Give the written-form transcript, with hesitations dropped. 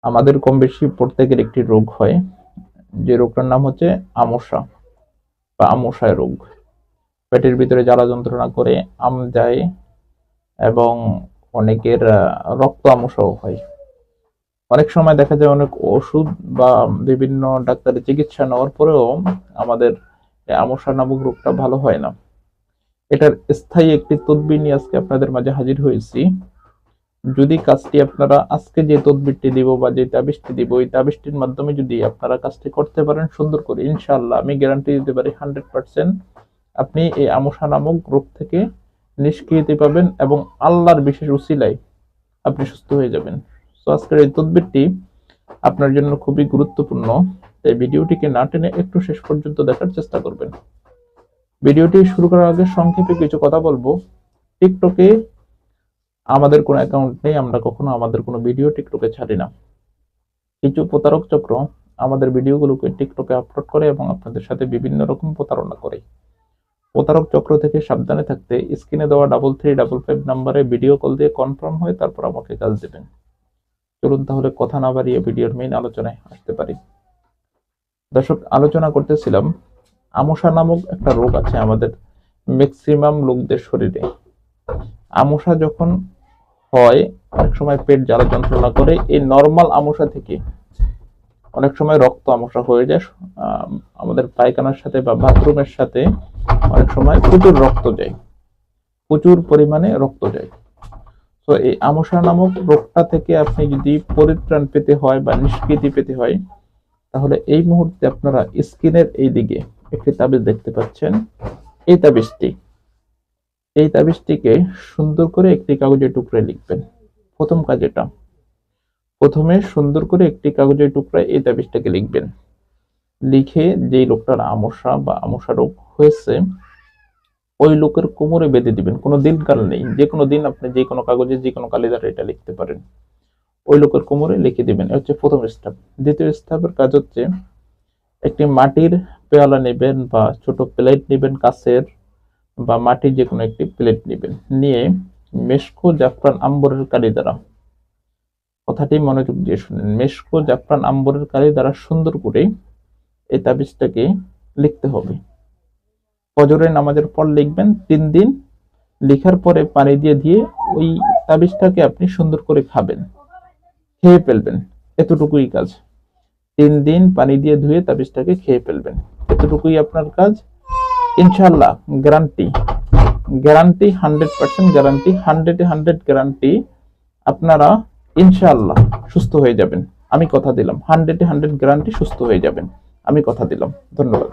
আমাদের কম বেশি প্রত্যেকের একটি রোগ হয়, যে রোগটার নাম হচ্ছে আমশা বা আমশায় রোগ। পেটের ভিতরে জ্বালা যন্ত্রণা করে, আম যায় এবং অনেকের রক্ত আমশাও হয়। অনেক সময় দেখা যায় অনেক ওষুধ বা বিভিন্ন ডাক্তারের চিকিৎসা নেওয়ার পরেও আমাদের আমশা নামক রোগটা ভালো হয় না। এটার স্থায়ী একটি তদবির নিয়ে আজকে আপনাদের মাঝে হাজির হয়েছি। যদি কাজটি আপনারা আজকে যে তদবিরটি দিব বা যে তাবিজটি দিব, ওই তাবিজটির মাধ্যমে যদি আপনারা কাজটি করতে পারেন সুন্দর করে, ইনশাআল্লাহ আমি গ্যারান্টি দিতে পারি 100% আপনি এই আমশা নামক রোগ থেকে নিষ্কৃতি পাবেন এবং আল্লাহর বিশেষ উসিলায় আপনি সুস্থ হয়ে যাবেন। তো আজকের এই তদবিরটি আপনার জন্য খুবই গুরুত্বপূর্ণ, তাই ভিডিওটিকে না টেনে একটু শেষ পর্যন্ত দেখার চেষ্টা করবেন। ভিডিওটি শুরু করার আগে সংক্ষেপে কিছু কথা বলবো। টিকটকে আমাদের কোনো অ্যাকাউন্ট নেই, আমরা কখনো আমাদের কোনো ভিডিও টিকটকে ছাড়ি না। কিছু প্রতারক চক্র আমাদের ভিডিওগুলোকে টিকটকে আপলোড করে এবং আপনাদের সাথে বিভিন্ন রকম প্রতারণা করে। প্রতারক চক্র থেকে সাবধানে থাকতে স্ক্রিনে দেওয়া 3355 নাম্বারে ভিডিও কল দিয়ে কনফার্ম হয়ে তারপর আমাকে কাজ দেবেন। চলুন তাহলে কথা না বাড়িয়ে ভিডিওর মেইন আলোচনায় আসতে পারি। দর্শক, আলোচনা করতেছিলাম আমশা নামক একটা রোগ আছে আমাদের ম্যাক্সিমাম লোকদের শরীরে। আমশা যখন হয় অনেক সময় পেট জ্বালা যন্ত্রণা করে, এই নরমাল আমশা থেকে অনেক সময় রক্ত আমশা হয়ে যায়। আমাদের পায়খানার সাথে বা বাথরুমের সাথে অনেক সময় প্রচুর রক্ত যায়, প্রচুর পরিমাণে রক্ত যায়। তো এই আমশা নামক রোগটা থেকে আপনি যদি পরিত্রাণ পেতে হয় বা নিষ্কৃতি পেতে হয়, তাহলে এই মুহূর্তে আপনারা স্ক্রিনের এই দিকে একটি তাবিজ দেখতে পাচ্ছেন। এই তাবিজটিকে সুন্দর করে একটি কাগজের টুকরায় লিখবেন। প্রথম কাজ এটা, প্রথমে সুন্দর করে একটি কাগজের টুকরায় এই তাবিজটাকে লিখবেন। লিখে যেই লোকটার আমশা বা আমশা রোগ হয়েছে ওই লোকের কোমরে বেঁধে দিবেন। কোনো দিন কাল নেই, যে কোনো দিন আপনি যে কোনো কাগজে যে কোনো কালি দ্বারা এটা লিখতে পারেন। ওই লোকের কোমরে লিখে দিবেন। এটা হচ্ছে প্রথম স্টেপ। দ্বিতীয় স্টেপের কাজ হচ্ছে একটি মাটির পেয়ালা নেবেন বা ছোট প্লেট নেবেন, কাচের বা মাটির যে কোনো একটি প্লেট নেবেন, নিয়ে মেশকো জাফরান আম্বরের কালি দ্বারা, কথাটি মনোযোগ দিয়ে শুনেন, মেশকো জাফরান আম্বরের কালি দ্বারা সুন্দর করে এই তাবিজটাকে লিখতে হবে। ফজরের নামাজের পর লিখবেন 3 দিন। লেখার পরে পানি দিয়ে ওই তাবিজটাকে আপনি সুন্দর করে খাবেন, খেয়ে ফেলবেন। এতটুকুই কাজ। 3 দিন পানি দিয়ে ধুয়ে তাবিজটাকে খেয়ে ফেলবেন, এতটুকুই আপনার কাজ। ইনশাআল্লাহ গ্যারান্টি 100% গ্যারান্টি, 100 গ্যারান্টি আপনারা ইনশাআল্লাহ সুস্থ হয়ে যাবেন। আমি কথা দিলাম 100 গ্যারান্টি সুস্থ হয়ে যাবেন, আমি কথা দিলাম। ধন্যবাদ।